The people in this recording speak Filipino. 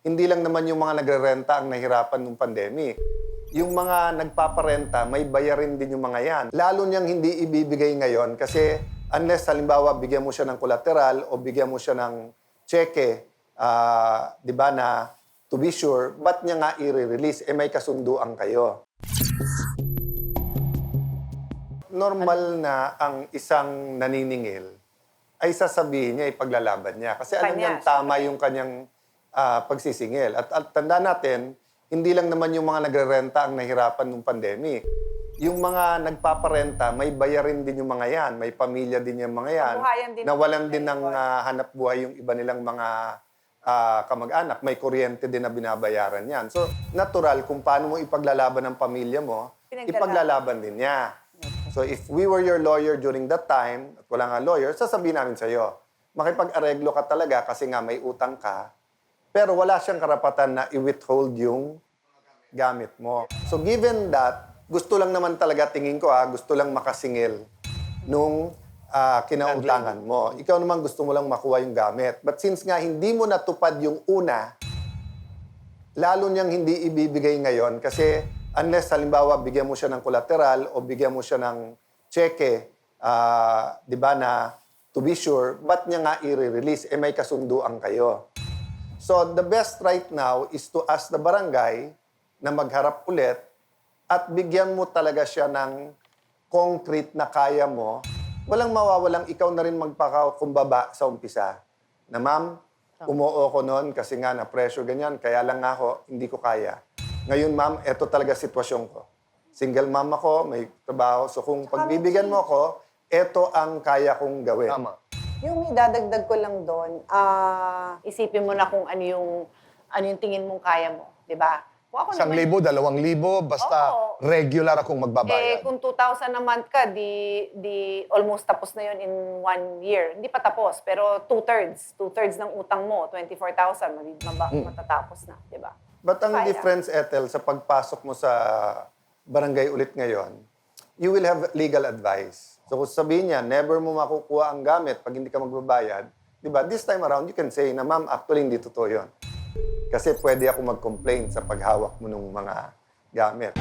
hindi lang naman yung mga nagrerenta ang nahirapan ng pandemic. Yung mga nagpaparenta, may bayarin din yung mga yan. Lalo niyang hindi ibibigay ngayon kasi unless halimbawa bigyan mo siya ng collateral o bigyan mo siya ng cheque, di ba na to be sure, ba't niya nga i-release? May kasunduan kayo. Normal na ang isang naniningil ay sasabihin niya, ipaglalaban niya. Kasi alam niya tama yung kanyang pagsisingil. At tanda natin, hindi lang naman yung mga nagrerenta ang nahirapan ng pandemic. Yung mga nagpaparenta, may bayarin din yung mga yan. May pamilya din yung mga yan. Nawalan din ng hanap buhay yung iba nilang mga kamag-anak. May kuryente din na binabayaran yan. So, natural kung paano mo ipaglalaban ng pamilya mo, ipaglalaban din niya. So, if we were your lawyer during that time, at wala nga lawyer, sasabihin namin sa'yo, makipag-areglo ka talaga kasi nga may utang ka, pero wala siyang karapatan na i-withhold yung gamit mo. So, given that, gusto lang naman talaga, tingin ko gusto lang makasingil nung kinautangan mo. Ikaw naman gusto mo lang makuha yung gamit. But since nga hindi mo natupad yung una, lalo niyang hindi ibibigay ngayon kasi unless halimbawa bigyan mo siya ng collateral o bigyan mo siya ng cheque, di ba na to be sure, ba't niya nga i-release? May kasunduan kayo. So the best right now is to ask the barangay na magharap ulit at bigyan mo talaga siya ng concrete na kaya mo. Walang mawawalang ikaw na rin magpakakumbaba sa umpisa. Na ma'am, umuo ko noon kasi nga na-pressure ganyan, kaya lang nga ako, hindi ko kaya. Ngayon ma'am, eto talaga sitwasyon ko. Single mom ako, may trabaho. So kung pagbibigyan mo ako, eto ang kaya kong gawin. Tama. Yung idadagdag ko lang doon, isipin mo na kung ano yung tingin mong kaya mo, di ba? Kung ako 1,000, 2,000, basta Oo. regular akong magbabayad. kung 2,000 a month ka, di almost tapos na yun in 1 year. Hindi pa tapos, pero two-thirds ng utang mo, 24,000, matatapos na, di ba? But ang Kaya. difference, Ethel, sa pagpasok mo sa barangay ulit ngayon, you will have legal advice. So kung sabihin niya, never mo makukuha ang gamit pag hindi ka magbabayad, di ba? This time around, you can say na, ma'am, actually hindi totoo yun. Kasi pwede ako mag-complain sa paghawak mo ng mga gamit.